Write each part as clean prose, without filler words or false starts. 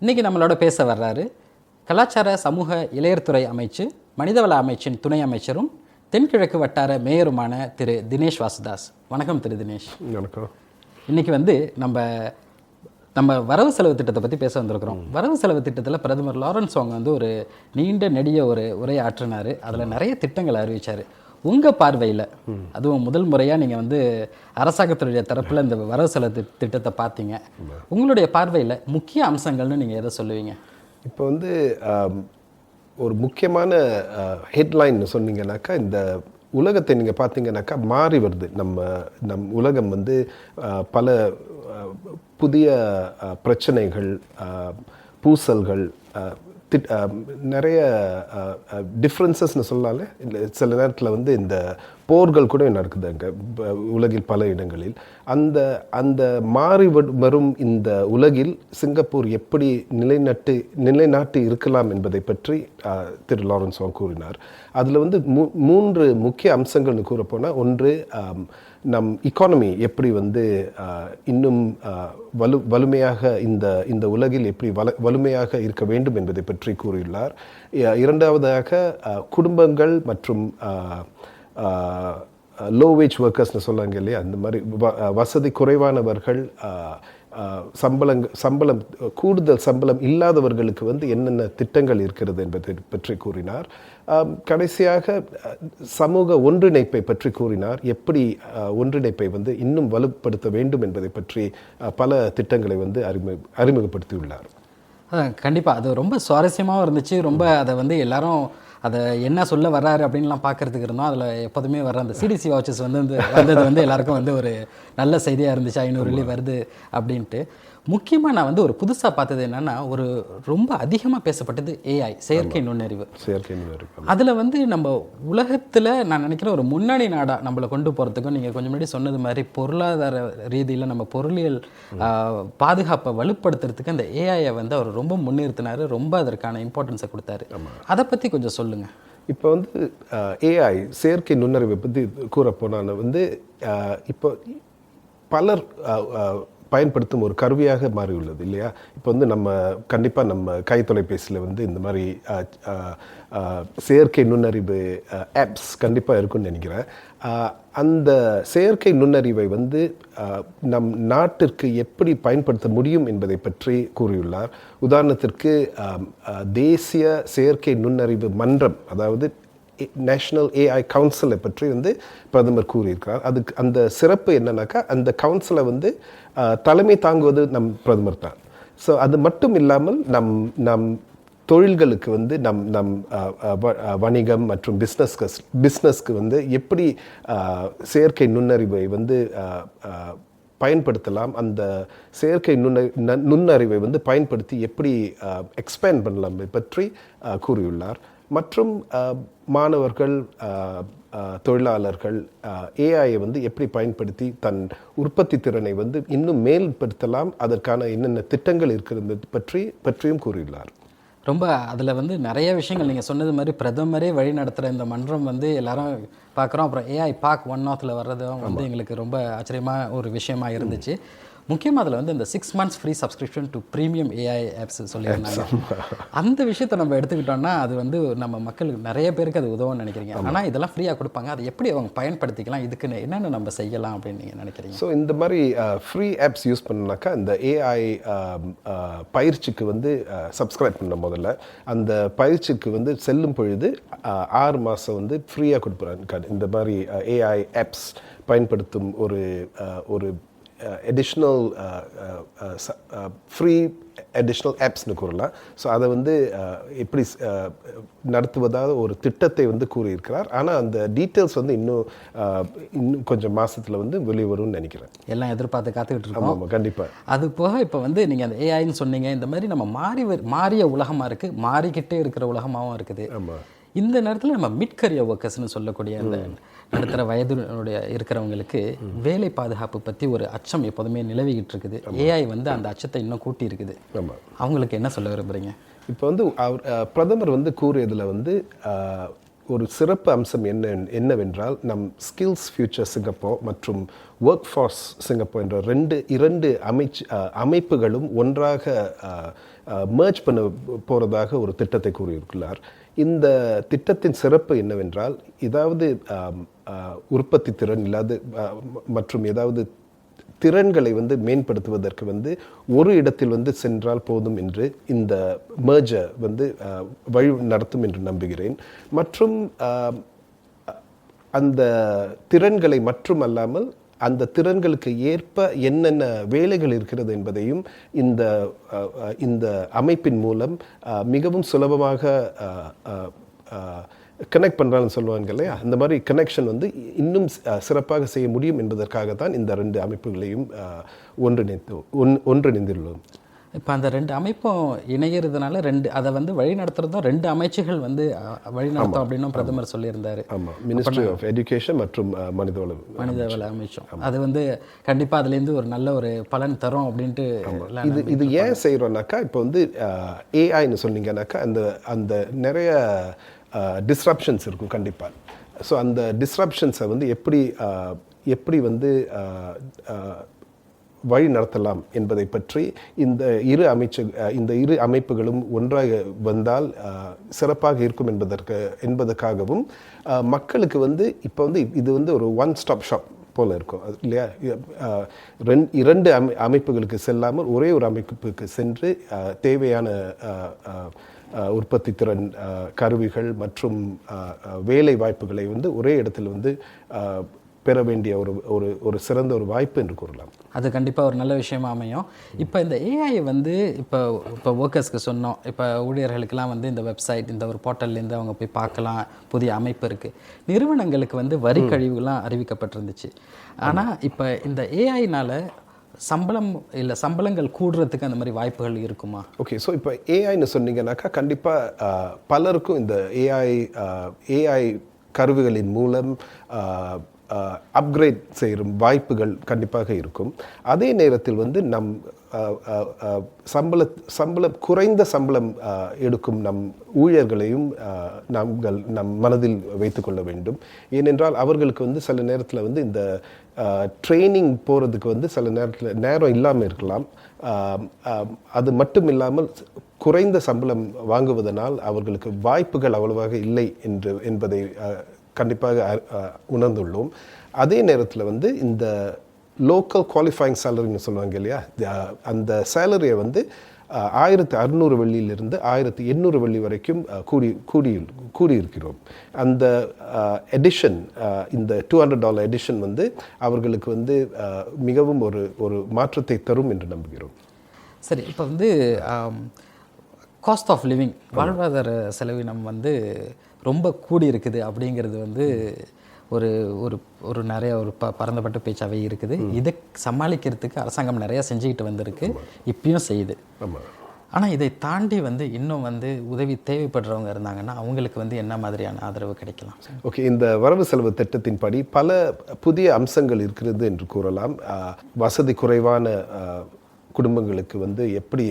இன்றைக்கி நம்மளோட பேச வர்றாரு கலாச்சார சமூக இளையர்துறை அமைச்சு மனிதவள அமைச்சின் துணை அமைச்சரும் தென்கிழக்கு வட்டார மேயருமான திரு தினேஷ் வாசுதாஸ். வணக்கம் திரு தினேஷ். வணக்கம். இன்றைக்கி வந்து நம்ம வரவு செலவு திட்டத்தை பற்றி பேச வந்திருக்கிறோம். வரவு செலவு திட்டத்தில் பிரதமர் லாரன்ஸ் வாங் வந்து ஒரு நீண்ட நெடிய ஒரு உரை ஆற்றினார். அதில் நிறைய திட்டங்களை அறிவித்தார். உங்கள் பார்வையில், அதுவும் முதல் முறையாக நீங்கள் வந்து அரசாங்கத்துடைய தரப்பில் இந்த வரவு செலவு திட்டத்தை பார்த்தீங்க, உங்களுடைய பார்வையில் முக்கிய அம்சங்கள்னு நீங்கள் எதை சொல்லுவீங்க? இப்போ வந்து ஒரு முக்கியமான ஹெட்லைன் சொன்னீங்கன்னாக்கா, இந்த உலகத்தை நீங்கள் பார்த்தீங்கன்னாக்கா மாறி வருது. நம் உலகம் வந்து பல புதிய பிரச்சனைகள், பூசல்கள், நிறைய டிஃப்ரென்சஸ்ன்னு சொல்லலாம்ல. சில நேரத்தில் வந்து இந்த போர்கள் கூட நடக்குது அங்கே உலகில் பல இடங்களில். அந்த மாறி வரும் இந்த உலகில் சிங்கப்பூர் எப்படி நிலைநாட்டி இருக்கலாம் என்பதை பற்றி திரு லாரன்ஸ் வாங் கூறினார். அதில் வந்து 3 முக்கிய அம்சங்கள்னு கூறப்போனால், ஒன்று நம் இக்கானமி எப்படி வந்து இன்னும் வலிமையாக இந்த உலகில் எப்படி வலிமையாக இருக்க வேண்டும் என்பதை பற்றி கூறியுள்ளார். இரண்டாவதாக குடும்பங்கள் மற்றும் லோ வேஜ் ஒர்க்கர்ஸ்னு சொல்லுவாங்க இல்லையா, அந்த மாதிரி வசதி குறைவானவர்கள், சம்பளம் கூடுதல் சம்பளம் இல்லாதவர்களுக்கு வந்து என்னென்ன திட்டங்கள் இருக்கிறது என்பதை பற்றி கூறினார். கடைசியாக சமூக ஒன்றிணைப்பை பற்றி கூறினார். எப்படி ஒன்றிணைப்பை வந்து இன்னும் வலுப்படுத்த வேண்டும் என்பதை பற்றி பல திட்டங்களை வந்து அறிமுகப்படுத்தியுள்ளார். கண்டிப்பாக அது ரொம்ப சுவாரஸ்யமாகவும் இருந்துச்சு. ரொம்ப அதை வந்து எல்லாரும் அதை என்ன சொல்ல வர்றாரு அப்படின்லாம் பார்க்குறதுக்கு இருந்தோம். அதில் எப்போதுமே வர்ற அந்த சிடிசி வாட்சஸ் வந்தது வந்து எல்லாருக்கும் வந்து ஒரு நல்ல செய்தியாக இருந்துச்சு. 500 வெள்ளி வருது அப்படின்ட்டு. முக்கியமாக நான் வந்து ஒரு புதுசாக பார்த்தது என்னென்னா, ஒரு ரொம்ப அதிகமாக பேசப்பட்டது ஏஐ, செயற்கை நுண்ணறிவு. அதில் வந்து நம்ம உலகத்தில் நான் நினைக்கிறேன் ஒரு முன்னணி நாடாக நம்மளை கொண்டு போகிறதுக்கும், நீங்கள் கொஞ்சம் முன்னாடி சொன்னது மாதிரி பொருளாதார ரீதியில் நம்ம பொருளியல் பாதுகாப்பை வலுப்படுத்துறதுக்கு அந்த ஏஐயை வந்து அவர் ரொம்ப முன்னிறுத்தினார். ரொம்ப அதற்கான இம்பார்ட்டன்ஸை கொடுத்தாரு. அதை பற்றி கொஞ்சம் சொல்லுங்கள். இப்போ வந்து ஏஐ, செயற்கை நுண்ணறிவை பற்றி கூறப்போனால் வந்து இப்போ பலர் பயன்படுத்தும் ஒரு கருவியாக மாறியுள்ளது இல்லையா. இப்போ வந்து கண்டிப்பாக நம்ம கை தொலைபேசியில் வந்து இந்த மாதிரி செயற்கை நுண்ணறிவு ஆப்ஸ் கண்டிப்பாக இருக்குன்னு நினைக்கிறேன். அந்த செயற்கை நுண்ணறிவை வந்து நம் நாட்டிற்கு எப்படி பயன்படுத்த முடியும் என்பதை பற்றி கூறியுள்ளார். உதாரணத்திற்கு தேசிய செயற்கை நுண்ணறிவு மன்றம், அதாவது நேஷனல் ஏஐ கவுன்சிலை பற்றி வந்து பிரதமர் கூறியிருக்கிறார். அதுக்கு அந்த சிறப்பு என்னன்னாக்கா, அந்த கவுன்சிலை வந்து தலைமை தாங்குவது நம் பிரதமர் தான். ஸோ அது மட்டும் இல்லாமல் நம் தொழில்களுக்கு வந்து நம் வணிகம் மற்றும் பிஸ்னஸ்க்கு வந்து எப்படி செயற்கை நுண்ணறிவை வந்து பயன்படுத்தலாம், அந்த செயற்கை நுண்ணறிவை வந்து பயன்படுத்தி எப்படி எக்ஸ்பேண்ட் பண்ணலாம் பற்றி கூறியுள்ளார். மற்றும் மாணவர்கள், தொழிலாளர்கள் ஏஐயை வந்து எப்படி பயன்படுத்தி தன் உற்பத்தி திறனை வந்து இன்னும் மேம்படுத்தலாம், அதற்கான என்னென்ன திட்டங்கள் இருக்கிறது பற்றியும் கூறியுள்ளார். ரொம்ப அதில் வந்து நிறைய விஷயங்கள் நீங்கள் சொன்னது மாதிரி பிரதமரே வழி நடத்துகிற இந்த மன்றம் வந்து எல்லாரும் பார்க்குறோம். அப்புறம் ஏஐ பார்க் 1 வர்றதும் வந்து எங்களுக்கு ரொம்ப ஆச்சரியமாக ஒரு விஷயமா இருந்துச்சு. முக்கியமாக அதில் வந்து இந்த 6 months free subscription to premium AI apps சொல்லியிருந்தாங்க. அந்த விஷயத்தை நம்ம எடுத்துக்கிட்டோம்னா அது வந்து நம்ம மக்களுக்கு நிறைய பேருக்கு அது உதவும்னு நினைக்கிறீங்க. ஆனால் இதெல்லாம் ஃப்ரீயாக கொடுப்பாங்க, அதை எப்படி அவங்க பயன்படுத்திக்கலாம், இதுக்கு என்னென்ன நம்ம செய்யலாம் அப்படின்னு நீங்கள் நினைக்கிறீங்க? ஸோ இந்த மாதிரி ஃப்ரீ ஆப்ஸ் யூஸ் பண்ணாக்கா, இந்த ஏஐ பயிற்சிக்கு வந்து சப்ஸ்கிரைப் பண்ண முதல்ல அந்த பயிற்சிக்கு வந்து செல்லும் பொழுது 6 மாதம் வந்து ஃப்ரீயாக கொடுக்குறாங்க. இந்த மாதிரி ஏஐ ஆப்ஸ் பயன்படுத்தும் ஒரு additional free additional appsனு கூறலாம். ஸோ அதை வந்து எப்படி நடத்துவதாக ஒரு திட்டத்தை வந்து கூறியிருக்கிறார். ஆனால் அந்த டீட்டெயில்ஸ் வந்து இன்னும் கொஞ்சம் மாதத்தில் வந்து வெளிவரும்னு நினைக்கிறேன். எல்லாம் எதிர்பார்த்து காத்துக்கிட்டு இருக்கோம். ஆமாம், கண்டிப்பாக. அது போக இப்போ வந்து நீங்கள் அந்த ஏஐன்னு சொன்னீங்க, இந்த மாதிரி நம்ம மாறிய உலகமாக இருக்குது, மாறிக்கிட்டே இருக்கிற உலகமாகவும் இருக்குது. ஆமாம். இந்த நேரத்தில் நம்ம மிட் கரியர் ஒர்க்கர்ஸ்னு சொல்லக்கூடிய அந்த நடுத்தர வயதுடைய இருக்கிறவங்களுக்கு வேலை பாதுகாப்பு பற்றி ஒரு அச்சம் எப்போதுமே நிலவிக்கிட்டு இருக்குது. ஏஐ வந்து அந்த அச்சத்தை இன்னும் கூட்டி இருக்குது. அவங்களுக்கு என்ன சொல்ல விரும்புகிறீங்க? இப்போ வந்து பிரதமர் வந்து கூறியதில் வந்து ஒரு சிறப்பு அம்சம் என்னவென்றால், நம் ஸ்கில்ஸ் ஃபியூச்சர் சிங்கப்பூர் மற்றும் ஒர்க் ஃபோர்ஸ் சிங்கப்பூர் என்ற இரண்டு அமைப்புகளும் ஒன்றாக merge பண்ண போகிறதாக ஒரு திட்டத்தை கூறியிருக்கிறார். இந்த திட்டத்தின் சிறப்பு என்னவென்றால், ஏதாவது உற்பத்தி திறன் இல்லாத மற்றும் ஏதாவது திறன்களை வந்து மேம்படுத்துவதற்கு வந்து ஒரு இடத்தில் வந்து சென்றால் போதும் என்று இந்த merger வந்து வழி நடத்தும் என்று நம்புகிறேன். மற்றும் அந்த திறன்களை மற்றும் அல்லாமல் அந்த திறன்களுக்கு ஏற்ப என்னென்ன வேலைகள் இருக்கிறது என்பதையும் இந்த அமைப்பின் மூலம் மிகவும் சுலபமாக கனெக்ட் பண்ணுறான்னு சொல்லுவாங்க இல்லையா, அந்த மாதிரி கனெக்ஷன் வந்து இன்னும் சிறப்பாக செய்ய முடியும் என்பதற்காக தான் இந்த 2 அமைப்புகளையும் ஒன்றிணைந்துள்ளோம். இப்போ அந்த 2 அமைப்பும் இணைகிறதுனால அதை வந்து வழி நடத்துறதும் 2 அமைச்சுகள் வந்து வழி நடத்தும் அப்படின்னு பிரதமர் சொல்லியிருந்தாரு. ஆமாம், மினிஸ்ட்ரி ஆஃப் எஜுகேஷன் மற்றும் மனிதவள அமைச்சம். அது வந்து கண்டிப்பாக அதுலேருந்து ஒரு நல்ல ஒரு பலன் தரும் அப்படின்ட்டு. இது ஏன் செய்கிறோம்னாக்கா, இப்போ வந்து ஏஐன்னு சொன்னீங்கன்னாக்கா அந்த நிறைய டிஸ்ரப்ஷன்ஸ் இருக்கும் கண்டிப்பாக. ஸோ அந்த டிஸ்ரப்ஷன்ஸை வந்து எப்படி வந்து வழி நடத்தலாம் என்பதை பற்றி இந்த இரு அமைப்புகளும் ஒன்றாக வந்தால் சிறப்பாக இருக்கும் என்பதற்காகவும் மக்களுக்கு வந்து இப்போ வந்து இது வந்து ஒரு ஒன் ஸ்டாப் ஷாப் போல இருக்கும் இல்லையா. 2 அமைப்புகளுக்கு செல்லாமல் ஒரே ஒரு அமைப்புக்கு சென்று தேவையான உற்பத்தி திறன் கருவிகள் மற்றும் வேலை வாய்ப்புகளை வந்து ஒரே இடத்தில் வந்து பெற வேண்டிய ஒரு சிறந்த ஒரு வாய்ப்பு என்று கூறலாம். அது கண்டிப்பாக ஒரு நல்ல விஷயமா அமையும். இப்போ இந்த ஏஐ வந்து இப்போ ஒர்க்கர்ஸ்க்கு சொன்னோம், இப்போ ஊழியர்களுக்கெல்லாம் வந்து இந்த வெப்சைட், இந்த ஒரு போர்ட்டல்லேருந்து அவங்க போய் பார்க்கலாம், புதிய அமைப்பு இருக்குது. நிறுவனங்களுக்கு வந்து வரி கழிவுலாம் அறிவிக்கப்பட்டிருந்துச்சு. ஆனால் இப்போ இந்த ஏஐனால் சம்பளங்கள் கூடுறதுக்கு அந்த மாதிரி வாய்ப்புகள் இருக்குமா? ஓகே, ஸோ இப்போ ஏஐன்னு சொன்னீங்கன்னாக்கா கண்டிப்பாக பலருக்கும் இந்த ஏஐ கருவிகளின் மூலம் அப்கிரேட் செய்கிற வாய்ப்புகள் கண்டிப்பாக இருக்கும். அதே நேரத்தில் வந்து குறைந்த சம்பளம் எடுக்கும் நம் ஊழியர்களையும் நம் மனதில் வைத்துக்கொள்ள வேண்டும். ஏனென்றால் அவர்களுக்கு வந்து சில நேரத்தில் வந்து இந்த ட்ரைனிங் போகிறதுக்கு வந்து சில நேரத்தில் நேரம் இல்லாமல் இருக்கலாம். அது மட்டும் இல்லாமல் குறைந்த சம்பளம் வாங்குவதனால் அவர்களுக்கு வாய்ப்புகள் அவ்வளவாக இல்லை என்பதை கண்டிப்பாக உணர்ந்துள்ளோம். அதே நேரத்தில் வந்து இந்த லோக்கல் குவாலிஃபைங் சேலரின்னு சொல்லுவாங்க இல்லையா, அந்த சேலரியை வந்து 1600 வெள்ளியிலிருந்து 1800 வெள்ளி வரைக்கும் கூடியிருக்கிறோம். அந்த எடிஷன், இந்த $200 எடிஷன் வந்து அவர்களுக்கு வந்து மிகவும் ஒரு மாற்றத்தை தரும் என்று நம்புகிறோம். சரி, இப்போ வந்து காஸ்ட் ஆஃப் லிவிங், வாழ்வாதார செலவினம் வந்து ரொம்ப கூடி இருக்குது அப்படிங்கிறது வந்து ஒரு ஒரு ஒரு நிறைய ஒரு பரந்தப்பட்ட பேச்சாகவே இருக்குது. இதை சமாளிக்கிறதுக்கு அரசாங்கம் நிறையா செஞ்சுக்கிட்டு வந்திருக்கு, இப்பயும் செய்யுது. ஆனால் இதை தாண்டி வந்து இன்னும் வந்து உதவி தேவைப்படுறவங்க இருந்தாங்கன்னா அவங்களுக்கு வந்து என்ன மாதிரியான ஆதரவு கிடைக்கலாம்? ஓகே, இந்த வரவு செலவு திட்டத்தின்படி பல புதிய அம்சங்கள் இருக்கிறது என்று கூறலாம். வசதி குறைவான குடும்பங்களுக்கு வந்து எப்படி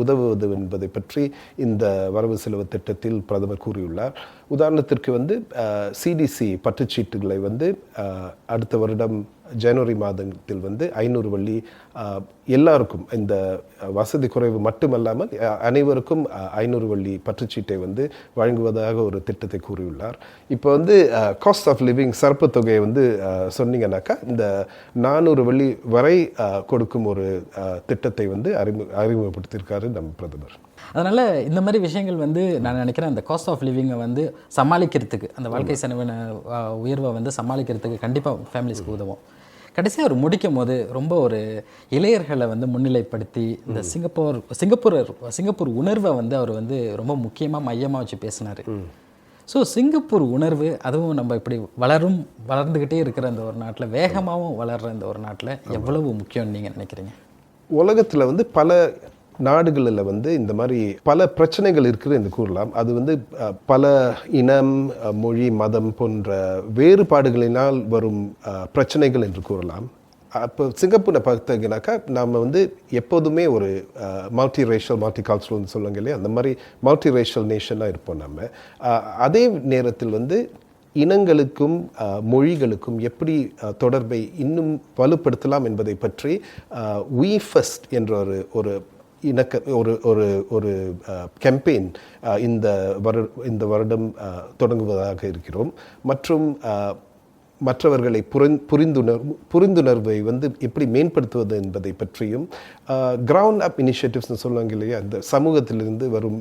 உதவுவது என்பதை பற்றி இந்த வரவு செலவு திட்டத்தில் பிரதமர் கூறியுள்ளார். உதாரணத்திற்கு வந்து சிடிசி பற்றுச்சீட்டுகளை வந்து அடுத்த வருடம் ஜனவரி மாதத்தில் வந்து 500 வெள்ளி எல்லாருக்கும், இந்த வசதி குறைவு மட்டுமல்லாமல் அனைவருக்கும் 500 வெள்ளி பற்றுச்சீட்டை வந்து வழங்குவதாக ஒரு திட்டத்தை கூறியுள்ளார். இப்போ வந்து காஸ்ட் ஆஃப் லிவிங் சிறப்பு தொகையை வந்து சொன்னீங்கன்னாக்கா இந்த 400 வெள்ளி வரை கொடுக்கும் ஒரு திட்டத்தை வந்து அறிமுகப்படுத்தியிருக்காரு நம்ம பிரதமர். அதனால் இந்த மாதிரி விஷயங்கள் வந்து நான் நினைக்கிறேன் அந்த காஸ்ட் ஆஃப் லிவிங்கை வந்து சமாளிக்கிறதுக்கு, அந்த வாழ்க்கை செலவின உயர்வை வந்து சமாளிக்கிறதுக்கு கண்டிப்பாக ஃபேமிலிஸ்க்கு உதவும். கடைசியாக அவர் முடிக்கும் போது ரொம்ப ஒரு இளையர்களை வந்து முன்னிலைப்படுத்தி இந்த சிங்கப்பூர் உணர்வை வந்து அவர் வந்து ரொம்ப முக்கியமாக மையமாக வச்சு பேசினார். ஸோ சிங்கப்பூர் உணர்வு, அதுவும் நம்ம இப்படி வளர்ந்துக்கிட்டே இருக்கிற அந்த ஒரு நாட்டில், வேகமாகவும் வளர்கிற இந்த ஒரு நாட்டில் எவ்வளவு முக்கியம்னு நீங்கள் நினைக்கிறீங்க? உலகத்தில் வந்து பல நாடுகளில் வந்து இந்த மாதிரி பல பிரச்சனைகள் இருக்குது என்று கூறலாம். அது வந்து பல இனம், மொழி, மதம் போன்ற வேறுபாடுகளினால் வரும் பிரச்சனைகள் என்று கூறலாம். அப்போ சிங்கப்பூரை பார்த்தீங்கன்னாக்கா நாம் வந்து எப்போதுமே ஒரு மல்டி ரேஷியல் மல்டி கல்ச்சரல்னு சொல்லுவாங்க இல்லையா, அந்த மாதிரி மல்டி ரேஷியல் நேஷனாக இருப்போம் நம்ம. அதே நேரத்தில் வந்து இனங்களுக்கும் மொழிகளுக்கும் எப்படி தொடர்பை இன்னும் வலுப்படுத்தலாம் என்பதை பற்றி வி ஃபர்ஸ்ட் என்ற ஒரு இணக்க ஒரு ஒரு ஒரு கேம்பெயின் இந்த வருடம் தொடங்குவதாக இருக்கிறோம். மற்றும் மற்றவர்களை புரிந்துணர்வை வந்து எப்படி மேம்படுத்துவது என்பதை பற்றியும் கிரவுண்ட் அப் இனிஷியேட்டிவ்ஸ்னு சொல்லுவாங்க இல்லையா, இந்த சமூகத்திலிருந்து வரும்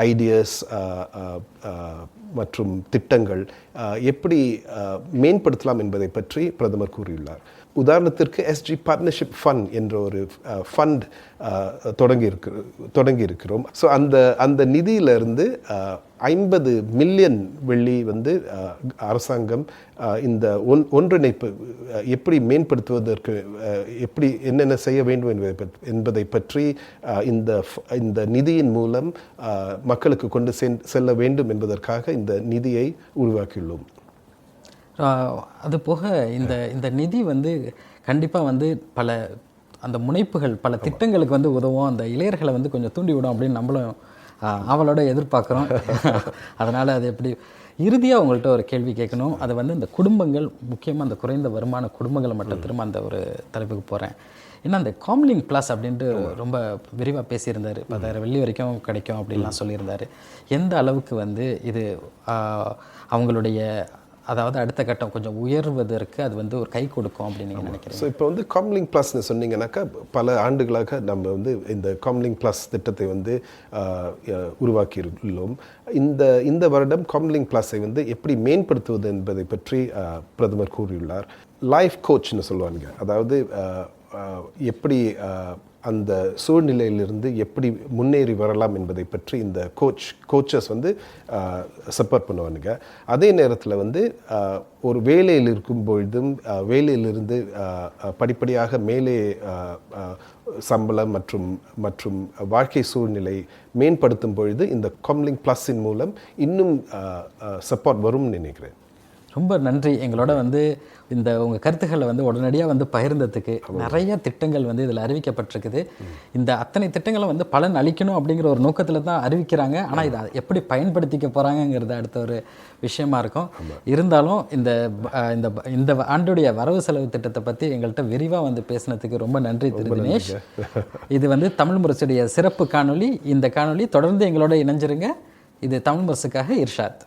ஐடியாஸ் மற்றும் திட்டங்கள் எப்படி மேம்படுத்தலாம் என்பதை பற்றி பிரதமர் கூறியுள்ளார். உதாரணத்திற்கு எஸ்ஜி பார்ட்னர்ஷிப் ஃபண்ட் என்ற ஒரு ஃபண்ட் தொடங்கி இருக்கிறோம். ஸோ அந்த நிதியிலிருந்து 50 மில்லியன் வெள்ளி வந்து அரசாங்கம் இந்த ஒன்றிணைப்பு எப்படி மேம்படுத்துவதற்கு எப்படி என்னென்ன செய்ய வேண்டும் என்பதை பற்றி இந்த நிதியின் மூலம் மக்களுக்கு கொண்டு செல்ல வேண்டும் என்பதற்காக இந்த நிதியை உருவாக்கியுள்ளோம். அது போக இந்த நிதி வந்து கண்டிப்பாக வந்து பல அந்த முனைப்புகள் பல திட்டங்களுக்கு வந்து உதவும், அந்த இளைஞர்களை வந்து கொஞ்சம் தூண்டி விடும் அப்படின்னு நம்மளும் அவளோட எதிர்பார்க்குறோம். அதனால் அது எப்படி இறுதியாக உங்கள்கிட்ட ஒரு கேள்வி கேட்கணும். அது வந்து இந்த குடும்பங்கள், முக்கியமாக அந்த குறைந்த வருமான குடும்பங்களை மட்டும் திரும்ப அந்த ஒரு தலைப்புக்கு போகிறேன். ஏன்னா அந்த காம்லிங் ப்ளஸ் அப்படின்ட்டு ரொம்ப விரிவாக பேசியிருந்தார். 10,000 வெள்ளி வரைக்கும் கிடைக்கும் அப்படின்லாம் சொல்லியிருந்தார். எந்த அளவுக்கு வந்து இது அவங்களுடைய அதாவது அடுத்த கட்டம் கொஞ்சம் உயர்வதற்கு அது வந்து ஒரு கை கொடுக்கும் அப்படின்னு நீங்கள் நினைக்கிறீங்க? ஸோ இப்போ வந்து காம்லிங் ப்ளஸ்ன்னு சொன்னீங்கன்னாக்கா பல ஆண்டுகளாக நம்ம வந்து இந்த காம்லிங் ப்ளஸ் திட்டத்தை வந்து உருவாக்கியுள்ளோம். இந்த வருடம் காம்லிங் ப்ளஸை வந்து எப்படி மேம்படுத்துவது என்பதை பற்றி பிரதமர் கூறியுள்ளார். லைஃப் கோச்னு சொல்லுவாங்க, அதாவது எப்படி அந்த சூழ்நிலையிலிருந்து எப்படி முன்னேறி வரலாம் என்பதை பற்றி இந்த கோச்சஸ் வந்து சப்போர்ட் பண்ணுவானுங்க. அதே நேரத்தில் வந்து ஒரு வேலையில் இருக்கும் பொழுதும் வேலையிலிருந்து படிப்படியாக மேலே சம்பளம் மற்றும் வாழ்க்கை சூழ்நிலை மேம்படுத்தும் பொழுது இந்த காம்லிங் ப்ளஸின் மூலம் இன்னும் சப்போர்ட் வரும்னு நினைக்கிறேன். ரொம்ப நன்றி. எங்களோட வந்து இந்த உங்கள் கருத்துக்களை வந்து உடனடியாக வந்து பகிர்ந்ததுக்கு. நிறைய திட்டங்கள் வந்து இதில் அறிவிக்கப்பட்டிருக்குது. இந்த அத்தனை திட்டங்களை வந்து பலன் அளிக்கணும் அப்படிங்கிற ஒரு நோக்கத்தில் தான் அறிவிக்கிறாங்க. ஆனால் இதை எப்படி பயன்படுத்திக்க போகிறாங்கங்கிறது அடுத்த ஒரு விஷயமா இருக்கும். இருந்தாலும் இந்த ஆண்டுடைய வரவு செலவு திட்டத்தை பற்றி எங்கள்கிட்ட விரிவாக வந்து பேசினதுக்கு ரொம்ப நன்றி திரு தினேஷ். இது வந்து தமிழ் முரசுடைய சிறப்பு காணொளி. இந்த காணொளி தொடர்ந்து எங்களோட இணைஞ்சிருங்க. இது தமிழ் முரசுக்காக இர்ஷாத்.